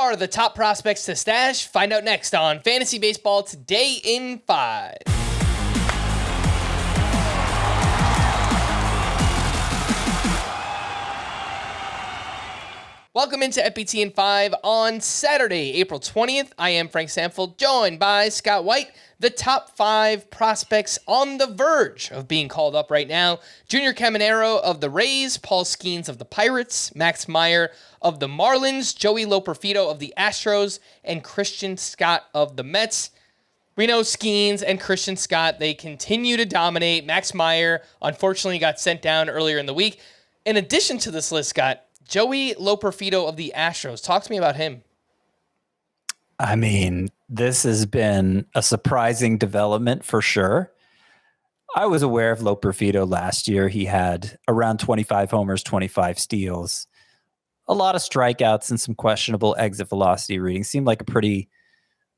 are the top prospects to stash? Find out next on Fantasy Baseball Today in 5. Welcome into FBT in 5 on Saturday, April 20th. I am Frank Stampfl, joined by Scott White. The top 5 prospects on the verge of being called up right now. Junior Caminero of the Rays, Paul Skeens of the Pirates, Max Meyer of the Marlins, Joey Loperfido of the Astros, and Christian Scott of the Mets. We know Skeens and Christian Scott, they continue to dominate. Max Meyer, unfortunately, got sent down earlier in the week. In addition to this list, Scott, Joey Loperfido of the Astros. Talk to me about him. I mean, this has been a surprising development for sure. I was aware of Loperfido last year. He had around 25 homers, 25 steals, a lot of strikeouts, and some questionable exit velocity readings. Seemed like a pretty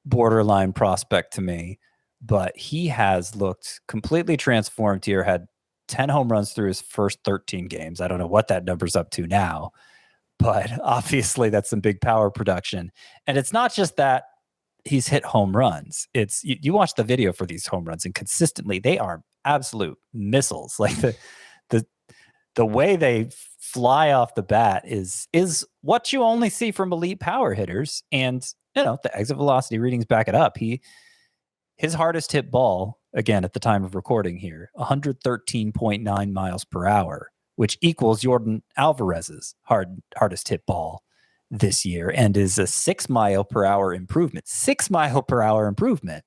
borderline prospect to me, but he has looked completely transformed here, had 10 home runs through his first 13 games. I don't know what that number's up to now, but obviously that's some big power production. And it's not just that he's hit home runs. It's you watch the video for these home runs, and consistently they are absolute missiles. Like the way they fly off the bat is what you only see from elite power hitters. And the exit velocity readings back it up. His hardest hit ball, again, at the time of recording here, 113.9 miles per hour, which equals Jordan Alvarez's hardest hit ball this year, and is a 6 mile per hour improvement. 6 mile per hour improvement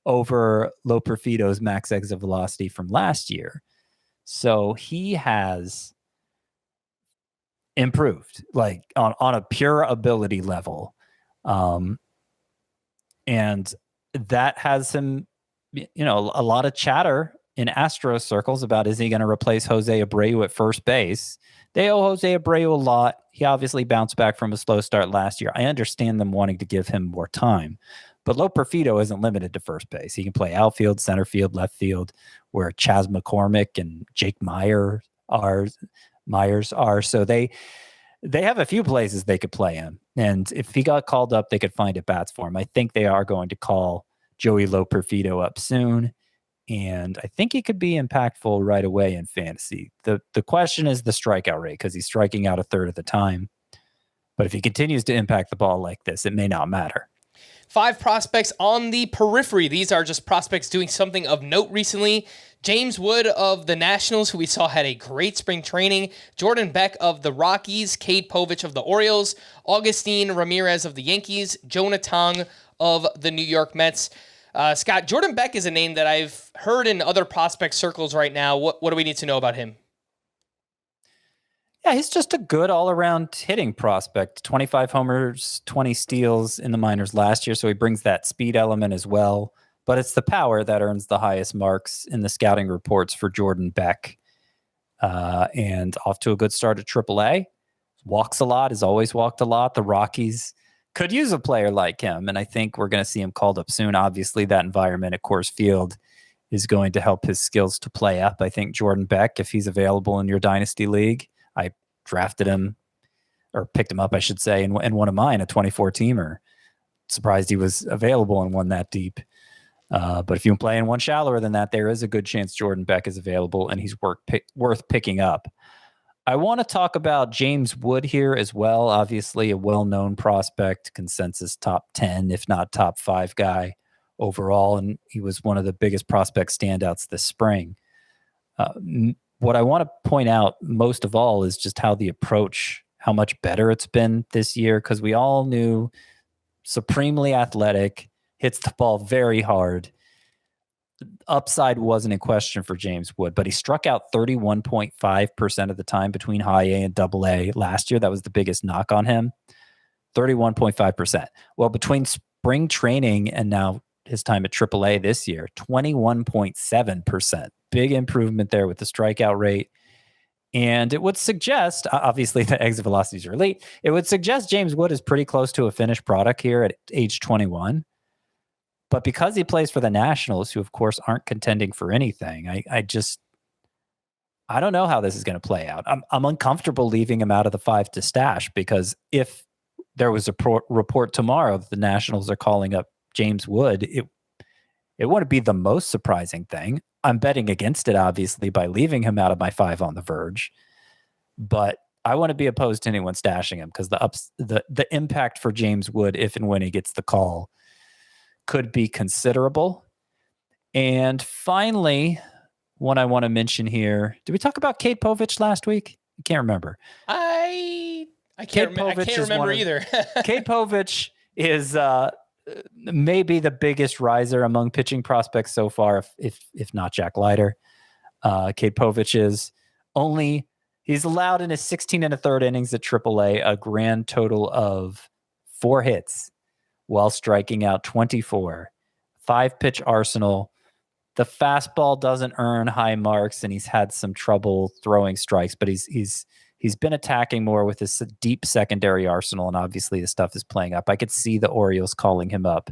over Loperfido's max exit velocity from last year. So he has improved, like on a pure ability level. And that has him, a lot of chatter in Astros circles about, is he going to replace Jose Abreu at first base? They owe Jose Abreu a lot. He obviously bounced back from a slow start last year. I understand them wanting to give him more time, but Loperfido isn't limited to first base. He can play outfield, center field, left field, where Chas McCormick and Jake Myers are. So they have a few places they could play him. And if he got called up, they could find at bats for him. I think they are going to call Joey Loperfido up soon, and I think he could be impactful right away in fantasy. The question is the strikeout rate, because he's striking out a third of the time. But if he continues to impact the ball like this, it may not matter. 5 prospects on the periphery. These are just prospects doing something of note recently. James Wood of the Nationals, who we saw had a great spring training. Jordan Beck of the Rockies. Cade Povich of the Orioles. Augustine Ramirez of the Yankees. Jonah Tong of the New York Mets. Scott, Jordan Beck is a name that I've heard in other prospect circles right now. What do we need to know about him? Yeah, he's just a good all-around hitting prospect. 25 homers, 20 steals in the minors last year, so he brings that speed element as well. But it's the power that earns the highest marks in the scouting reports for Jordan Beck. And off to a good start at AAA. Walks a lot, has always walked a lot. The Rockies could use a player like him, and I think we're going to see him called up soon. Obviously, that environment at Coors Field is going to help his skills to play up. I think Jordan Beck, if he's available in your Dynasty League, I drafted him, or picked him up, I should say, in one of mine, a 24-teamer. Surprised he was available in one that deep. But if you play in one shallower than that, there is a good chance Jordan Beck is available, and he's worth picking up. I want to talk about James Wood here as well. Obviously, a well-known prospect, consensus top 10, if not top 5 guy overall, and he was one of the biggest prospect standouts this spring. What I want to point out most of all is just how much better it's been this year, because we all knew supremely athletic, hits the ball very hard. Upside wasn't in question for James Wood, but he struck out 31.5% of the time between high A and double A last year. That was the biggest knock on him. 31.5%. Well, between spring training and now his time at AAA this year, 21.7%. Big improvement there with the strikeout rate. And it would suggest, obviously the exit velocities are elite, it would suggest James Wood is pretty close to a finished product here at age 21. But because he plays for the Nationals, who of course aren't contending for anything, I don't know how this is going to play out. I'm uncomfortable leaving him out of the 5 to stash, because if there was a report tomorrow that the Nationals are calling up James Wood. It wouldn't be the most surprising thing. I'm betting against it, obviously, by leaving him out of my 5 on the verge. But I want to be opposed to anyone stashing him because the impact for James Wood, if and when he gets the call, could be considerable. And finally, one I want to mention here. Did we talk about Cade Povich last week? I can't remember. I can't remember either. Cade Povich is maybe the biggest riser among pitching prospects so far, if not Jack Leiter. Cade Povich is he's allowed in his 16 1/3 innings at AAA a grand total of 4 hits while striking out 24. 5-pitch arsenal. The fastball doesn't earn high marks, and he's had some trouble throwing strikes, but he's been attacking more with his deep secondary arsenal, and obviously the stuff is playing up. I could see the Orioles calling him up.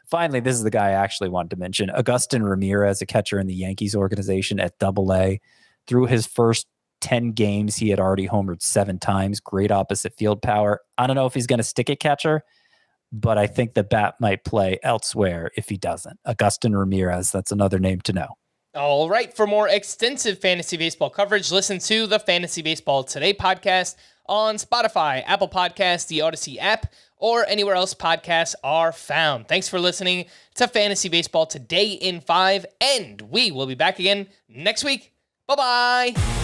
Finally, this is the guy I actually wanted to mention. Agustin Ramirez, a catcher in the Yankees organization at AA. Through his first 10 games, he had already homered 7 times. Great opposite field power. I don't know if he's going to stick at catcher, but I think the bat might play elsewhere if he doesn't. Agustin Ramirez, that's another name to know. All right. For more extensive fantasy baseball coverage, listen to the Fantasy Baseball Today podcast on Spotify, Apple Podcasts, the Odyssey app, or anywhere else podcasts are found. Thanks for listening to Fantasy Baseball Today in 5, and we will be back again next week. Bye-bye.